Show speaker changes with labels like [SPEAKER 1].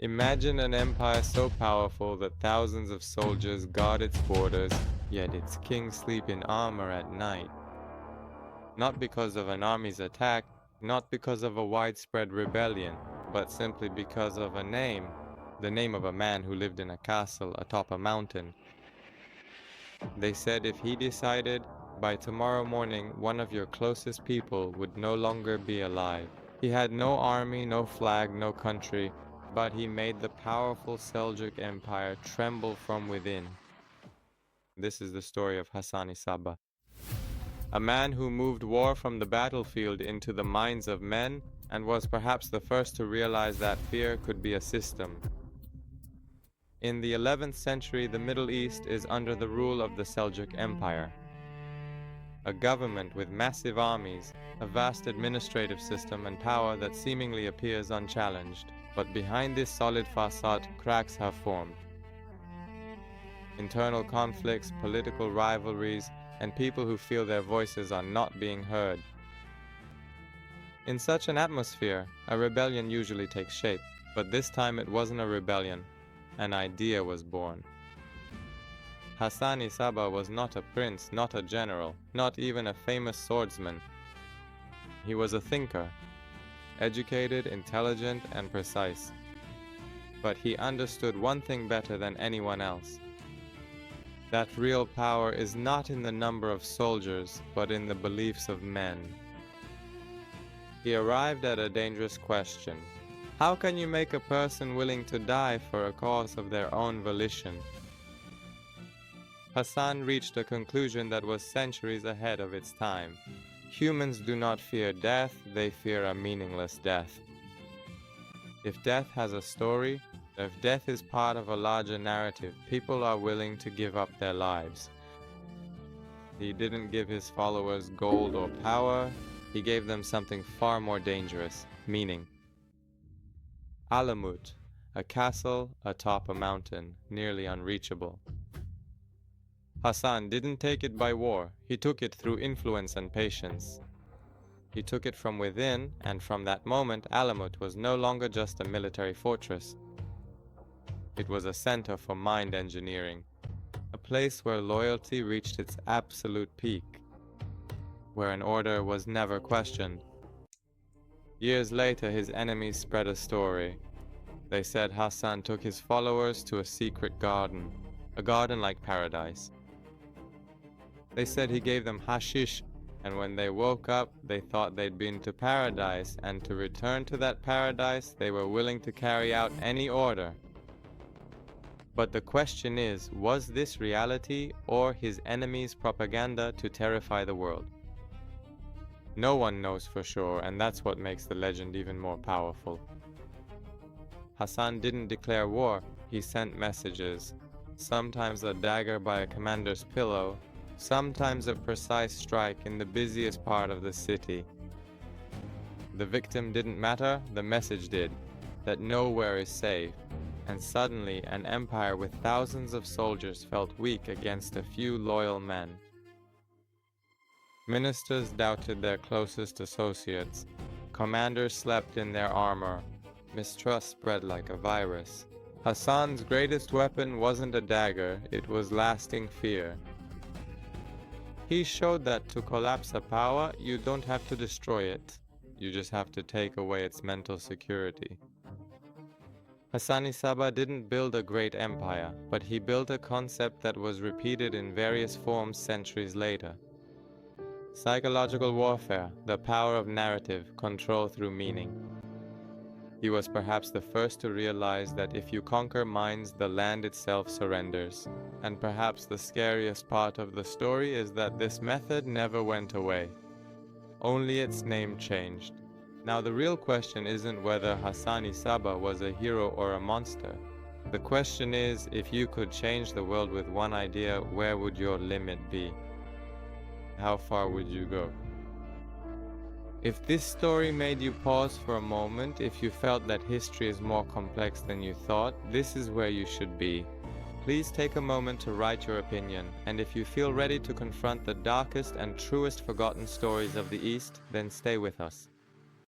[SPEAKER 1] Imagine an empire so powerful that thousands of soldiers guard its borders, yet its kings sleep in armor at night. Not because of an army's attack, not because of a widespread rebellion, but simply because of a name, the name of a man who lived in a castle atop a mountain. They said if he decided, by tomorrow morning one of your closest people would no longer be alive. He had no army, no flag, no country, but he made the powerful Seljuk Empire tremble from within. This is the story of Hassan-i Sabbah, a man who moved war from the battlefield into the minds of men and was perhaps the first to realize that fear could be a system. In the 11th century, the Middle East is under the rule of the Seljuk Empire, a government with massive armies, a vast administrative system and power that seemingly appears unchallenged. But behind this solid facade, cracks have formed. Internal conflicts, political rivalries, and people who feel their voices are not being heard. In such an atmosphere, a rebellion usually takes shape, but this time it wasn't a rebellion. An idea was born. Hassan-i Sabbah was not a prince, not a general, not even a famous swordsman. He was a thinker, educated, intelligent, and precise. But he understood one thing better than anyone else: that real power is not in the number of soldiers, but in the beliefs of men. He arrived at a dangerous question. How can you make a person willing to die for a cause of their own volition? Hassan reached a conclusion that was centuries ahead of its time. Humans do not fear death, they fear a meaningless death. If death has a story, if death is part of a larger narrative, people are willing to give up their lives. He didn't give his followers gold or power, he gave them something far more dangerous: meaning. Alamut, a castle atop a mountain, nearly unreachable. Hassan didn't take it by war, he took it through influence and patience. He took it from within, and from that moment Alamut was no longer just a military fortress. It was a center for mind engineering, a place where loyalty reached its absolute peak, where an order was never questioned. Years later, his enemies spread a story. They said Hassan took his followers to a secret garden, a garden like paradise. They said he gave them hashish, and when they woke up, they thought they'd been to paradise, and to return to that paradise, they were willing to carry out any order. But the question is, was this reality or his enemies' propaganda to terrify the world? No one knows for sure, and that's what makes the legend even more powerful. Hassan didn't declare war, he sent messages. Sometimes a dagger by a commander's pillow, sometimes a precise strike in the busiest part of the city. The victim didn't matter, the message did, that nowhere is safe. And suddenly an empire with thousands of soldiers felt weak against a few loyal men. Ministers doubted their closest associates. Commanders slept in their armor. Mistrust spread like a virus. Hassan's greatest weapon wasn't a dagger, it was lasting fear. He showed that to collapse a power, you don't have to destroy it. You just have to take away its mental security. Hassan-i Sabbah didn't build a great empire, but he built a concept that was repeated in various forms centuries later. Psychological warfare, the power of narrative, control through meaning. He was perhaps the first to realize that if you conquer minds, the land itself surrenders. And perhaps the scariest part of the story is that this method never went away. Only its name changed. Now the real question isn't whether Hassan-i Sabbah was a hero or a monster. The question is, if you could change the world with one idea, where would your limit be? How far would you go? If this story made you pause for a moment, if you felt that history is more complex than you thought, this is where you should be. Please take a moment to write your opinion, and if you feel ready to confront the darkest and truest forgotten stories of the East, then stay with us.